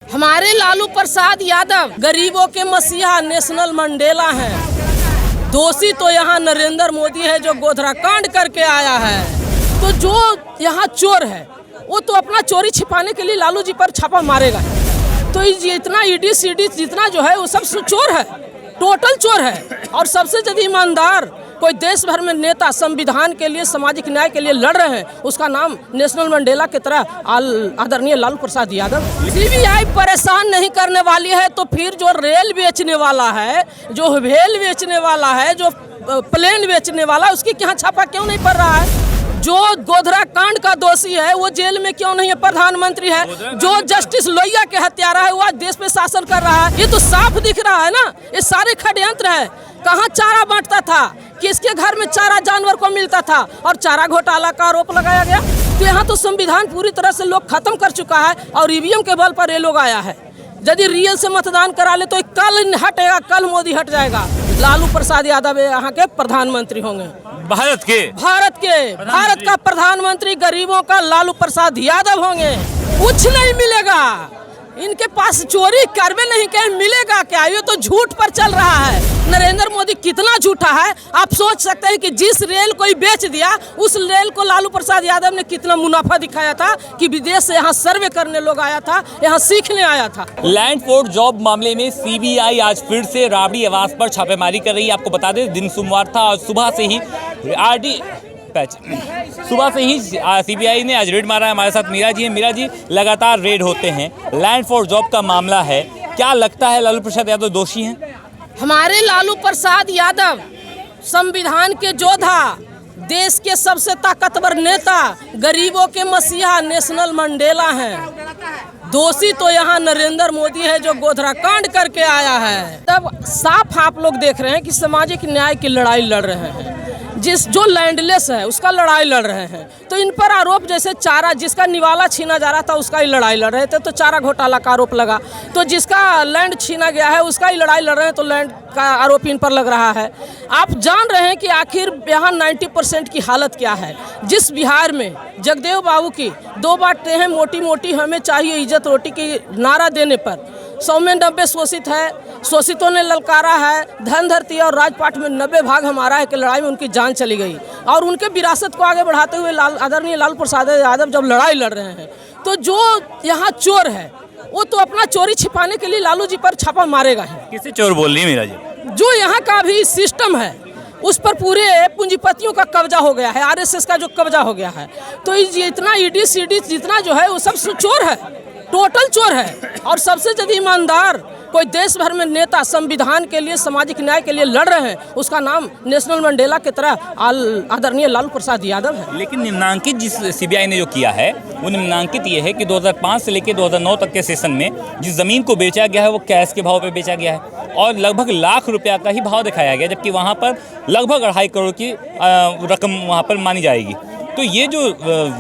हमारे लालू प्रसाद यादव गरीबों के मसीहा नेशनल मंडेला हैं। दोषी तो यहाँ नरेंद्र मोदी है जो गोधरा कांड करके आया है। तो जो यहाँ चोर है वो तो अपना चोरी छिपाने के लिए लालू जी पर छापा मारेगा। तो इतना ईडी सीडी जितना जो है वो सब चोर है, टोटल चोर है। और सबसे ज्यादा ईमानदार कोई देश भर में नेता संविधान के लिए सामाजिक न्याय के लिए लड़ रहे हैं, उसका नाम नेशनल मंडेला की तरह आदरणीय लालू प्रसाद यादव। सीबीआई परेशान नहीं करने वाली है तो फिर जो रेल बेचने वाला है, जो व्हेल बेचने वाला है, जो प्लेन बेचने वाला है, उसकी यहाँ छापा क्यों नहीं पड़ रहा है? जो गोधरा कांड का दोषी है वो जेल में क्यों नहीं है? प्रधानमंत्री है। जो जस्टिस लोहिया के हत्यारा है वो आज देश पे शासन कर रहा है। ये तो साफ दिख रहा है ना, ये सारे षड्यंत्र है। कहाँ चारा बांटता था, किसके घर में चारा जानवर को मिलता था और चारा घोटाला का आरोप लगाया गया। तो यहाँ तो संविधान पूरी तरह से लोग खत्म कर चुका है और ईवीएम के बल पर ये लोग आया है। यदि रियल से मतदान करा ले तो कल हटेगा, कल मोदी हट जाएगा। लालू प्रसाद यादव यहाँ के प्रधानमंत्री होंगे, भारत का प्रधानमंत्री गरीबों का लालू प्रसाद यादव होंगे। कुछ नहीं मिलेगा इनके पास, चोरी करवे नहीं कहीं मिलेगा क्या? ये तो झूठ पर चल रहा है। नरेंद्र मोदी कितना झूठा है आप सोच सकते हैं कि जिस रेल को बेच दिया उस रेल को लालू प्रसाद यादव ने कितना मुनाफा दिखाया था कि विदेश से यहाँ सर्वे करने लोग आया था, यहाँ सीखने आया था। लैंड फोर्ड जॉब मामले में सीबीआई आज फिर से राबड़ी आवास पर छापेमारी कर रही है। आपको बता दें दिन सोमवार था और सुबह से ही सीबीआई ने आज रेड मारा है। हमारे साथ मीरा जी हैं। मीरा जी, लगातार रेड होते हैं, लैंड फॉर जॉब का मामला है, क्या लगता है लालू प्रसाद यादव दोषी हैं? हमारे लालू प्रसाद यादव संविधान के योद्धा, देश के सबसे ताकतवर नेता, गरीबों के मसीहा नेशनल मंडेला हैं। दोषी तो यहाँ नरेंद्र मोदी है जो गोधरा कांड करके आया है। तब साफ आप लोग देख रहे हैं कि सामाजिक न्याय की लड़ाई लड़ रहे हैं। जो लैंडलेस है उसका लड़ाई लड़ रहे हैं। तो इन पर आरोप जैसे चारा, जिसका निवाला छीना जा रहा था उसका ही लड़ाई लड़ रहे थे तो चारा घोटाला का आरोप लगा। तो जिसका लैंड छीना गया है उसका ही लड़ाई लड़ रहे हैं तो लैंड का आरोप इन पर लग रहा है। आप जान रहे हैं कि आखिर यहाँ 90% की हालत क्या है। जिस बिहार में जगदेव बाबू की 2 बातें हैं मोटी मोटी हमें चाहिए इज्जत रोटी की नारा देने पर 100 में 90 शोषित है, शोषितों ने ललकारा है, धन धरती और राजपाट में 90 भाग हमारा है कि लड़ाई में उनकी जान चली गई। और उनके विरासत को आगे बढ़ाते हुए आदरणीय लालू प्रसाद यादव जब लड़ाई लड़ रहे हैं तो जो यहाँ चोर है वो तो अपना चोरी छिपाने के लिए लालू जी पर छापा मारेगा ही। किसे चोर बोल रही है मीरा जी? जो यहाँ का भी सिस्टम है उस पर पूरे पूंजीपतियों का कब्जा हो गया है, आरएसएस का जो कब्जा हो गया है। तो इतना ईडी सीडी जितना जो है वो सब चोर है, टोटल चोर है। और सबसे ज्यादा ईमानदार कोई देश भर में नेता संविधान के लिए सामाजिक न्याय के लिए लड़ रहे हैं, उसका नाम नेशनल मंडेला की तरह आदरणीय लालू प्रसाद यादव है। लेकिन निम्नांकित जिस सीबीआई ने जो किया है वो निम्नांकित ये है कि 2005 से लेकर 2009 तक के सेशन में जिस ज़मीन को बेचा गया है वो कैश के भाव पे बेचा गया है और लगभग लाख रुपया का ही भाव दिखाया गया, जबकि वहाँ पर लगभग 2.5 करोड़ की रकम वहाँ पर मानी जाएगी। तो ये जो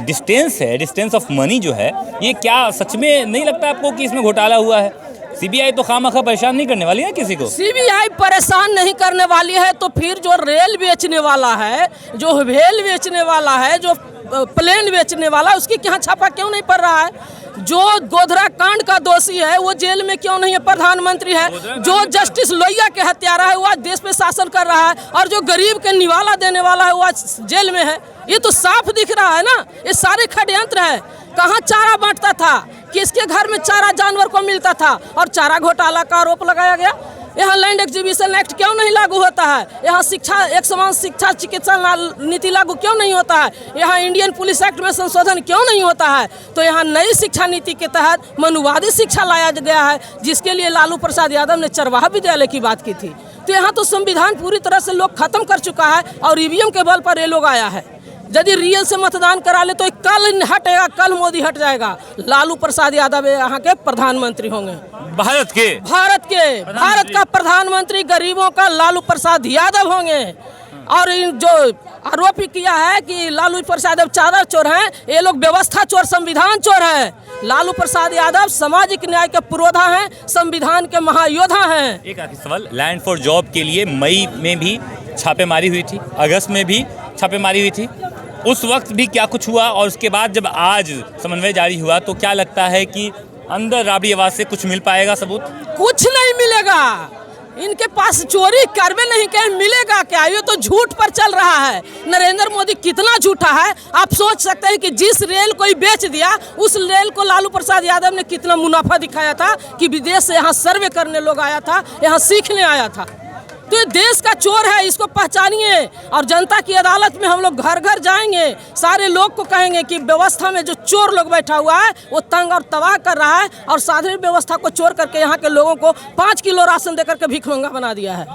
डिस्टेंस है, डिस्टेंस ऑफ मनी जो है, ये क्या सच में नहीं लगता आपको कि इसमें घोटाला हुआ है? सीबीआई तो खामखा परेशान नहीं करने वाली है किसी को। सीबीआई परेशान नहीं करने वाली है तो फिर जो रेल बेचने वाला है, जो व्हेल बेचने वाला है, जो प्लेन बेचने वाला है, उसकी यहाँ छापा क्यों नहीं पड़ रहा है? जो गोधरा कांड का दोषी है वो जेल में क्यों नहीं है? प्रधानमंत्री है। जो जस्टिस लोहिया के हत्यारा है वो आज देश पे शासन कर रहा है और जो गरीब के निवाला देने वाला है वो आज जेल में है। ये तो साफ दिख रहा है ना, ये सारे षड्यंत्र है। कहाँ चारा बांटता था, किसके घर में चारा जानवर को मिलता था और चारा घोटाला का आरोप लगाया गया। यहाँ लैंड एक्विजिशन एक्ट क्यों नहीं लागू होता है? यहाँ शिक्षा, एक समान शिक्षा चिकित्सा नीति लागू क्यों नहीं होता है? यहाँ इंडियन पुलिस एक्ट में संशोधन क्यों नहीं होता है? तो यहाँ नई शिक्षा नीति के तहत मनुवादी शिक्षा लाया गया है, जिसके लिए लालू प्रसाद यादव ने चरवाहा विद्यालय की बात की थी। तो यहाँ तो संविधान पूरी तरह से लोग खत्म कर चुका है और ईवीएम के बल पर ये लोग आया है। यदि रियल से मतदान करा ले तो कल हटेगा, कल मोदी हट जाएगा। लालू प्रसाद यादव यहाँ के प्रधानमंत्री होंगे, भारत का प्रधानमंत्री गरीबों का लालू प्रसाद यादव होंगे। और इन जो आरोप किया है कि लालू प्रसाद यादव चादर चोर हैं, ये लोग व्यवस्था चोर, संविधान चोर है। लालू प्रसाद यादव सामाजिक न्याय के पुरोधा हैं, संविधान के महायोद्धा हैं। एक आखिरी सवाल, लैंड फॉर जॉब के लिए मई में भी छापेमारी हुई थी, अगस्त में भी छापेमारी हुई थी, उस वक्त भी क्या कुछ हुआ और उसके बाद जब आज समन्वय जारी हुआ तो क्या लगता है कि अंदर राबड़ी आवाज से कुछ मिल पाएगा सबूत? कुछ नहीं मिलेगा। इनके पास चोरी करवे नहीं कहीं मिलेगा क्या? ये तो झूठ पर चल रहा है। नरेंद्र मोदी कितना झूठा है आप सोच सकते हैं कि जिस रेल को ही बेच दिया उस रेल को लालू प्रसाद यादव ने कितना मुनाफा दिखाया था कि विदेश से यहाँ सर्वे करने लोग आया था, यहाँ सीखने आया था। तो ये देश का चोर है, इसको पहचानिए और जनता की अदालत में हम लोग घर घर जाएंगे, सारे लोग को कहेंगे कि व्यवस्था में जो चोर लोग बैठा हुआ है वो तंग और तबाह कर रहा है और साधारण व्यवस्था को चोर करके यहाँ के लोगों को 5 किलो राशन देकर के भीख मंगा बना दिया है।